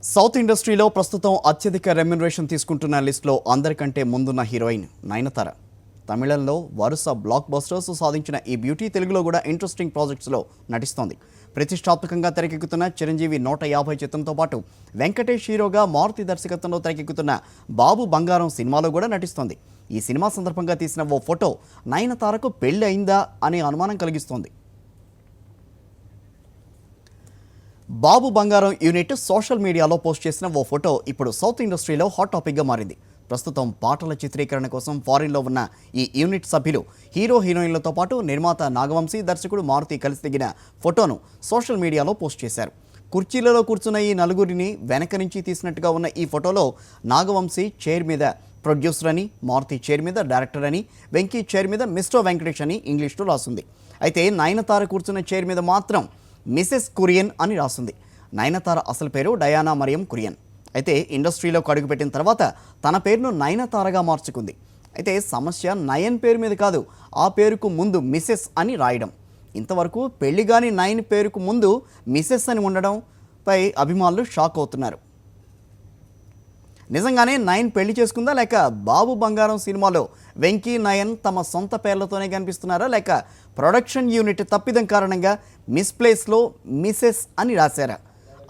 South ఇండస్ట్రీలో ప్రస్తుతం అత్యధిక రెమ్యునరేషన్ తీసుకుంటున్న లిస్టులో అందరికంటే ముందున్న హీరోయిన్ నయనతార. తమిళంలో వరుస బ్లాక్ బస్టర్స్ సాధించిన ఈ బ్యూటీ తెలుగులో కూడా ఇంట్రెస్టింగ్ ప్రాజెక్ట్స్లో నటిస్తోంది. ప్రతిష్టాత్మకంగా తెరకెక్కుతున్న చిరంజీవి 150 చిత్రంతో పాటు వెంకటేష్ హీరోగా మారుతి దర్శకత్వంలో తెరకెక్కుతున్న బాబు బంగారం సినిమాలో కూడా నటిస్తోంది. ఈ సినిమా సందర్భంగా తీసిన ఓ ఫోటో నయనతారకు పెళ్లి అయిందా అనే అనుమానం కలిగిస్తోంది. బాబు బంగారం యూనిట్ సోషల్ మీడియాలో పోస్ట్ చేసిన ఓ ఫోటో ఇప్పుడు సౌత్ ఇండస్ట్రీలో హాట్ టాపిక్గా మారింది. ప్రస్తుతం పాటల చిత్రీకరణ కోసం ఫారిన్లో ఉన్న ఈ యూనిట్ సభ్యులు హీరో హీరోయిన్లతో పాటు నిర్మాత నాగవంశీ, దర్శకుడు మారుతి కలిసి దిగిన ఫోటోను సోషల్ మీడియాలో పోస్ట్ చేశారు. కుర్చీలలో కూర్చున్న ఈ నలుగురిని వెనక నుంచి తీసినట్టుగా ఉన్న ఈ ఫోటోలో నాగవంశీ చైర్ మీద ప్రొడ్యూసర్ అని, మారుతి చైర్ మీద డైరెక్టర్ అని, వెంకీ చైర్ మీద మిస్టర్ వెంకటేష్ అని ఇంగ్లీష్లో రాస్తుంది. అయితే నయనతార కూర్చున్న చైర్ మీద మాత్రం మిసెస్ కురియన్ అని రాస్తుంది. నయనతార అసలు పేరు డయానా మరియం కురియన్. అయితే ఇండస్ట్రీలోకి అడుగుపెట్టిన తర్వాత తన పేరును నయనతారగా మార్చుకుంది. అయితే సమస్య నయన్ పేరు మీద కాదు, ఆ పేరుకు ముందు మిసెస్ అని రాయడం. ఇంతవరకు పెళ్లిగాని నయన్ పేరుకు ముందు మిసెస్ అని ఉండడంపై అభిమానులు షాక్ అవుతున్నారు. నిజంగానే నయన్ పెళ్లి చేసుకుందా, లేక బాబు బంగారం సినిమాలో వెంకీ నయన్ తమ సొంత పేర్లతోనే కనిపిస్తున్నారా, లేక ప్రొడక్షన్ యూనిట్ తప్పిదం కారణంగా మిస్ప్లేస్లో మిసెస్ అని రాశారా?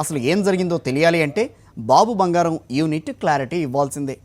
అసలు ఏం జరిగిందో తెలియాలి అంటే బాబు బంగారం యూనిట్ క్లారిటీ ఇవ్వాల్సిందే.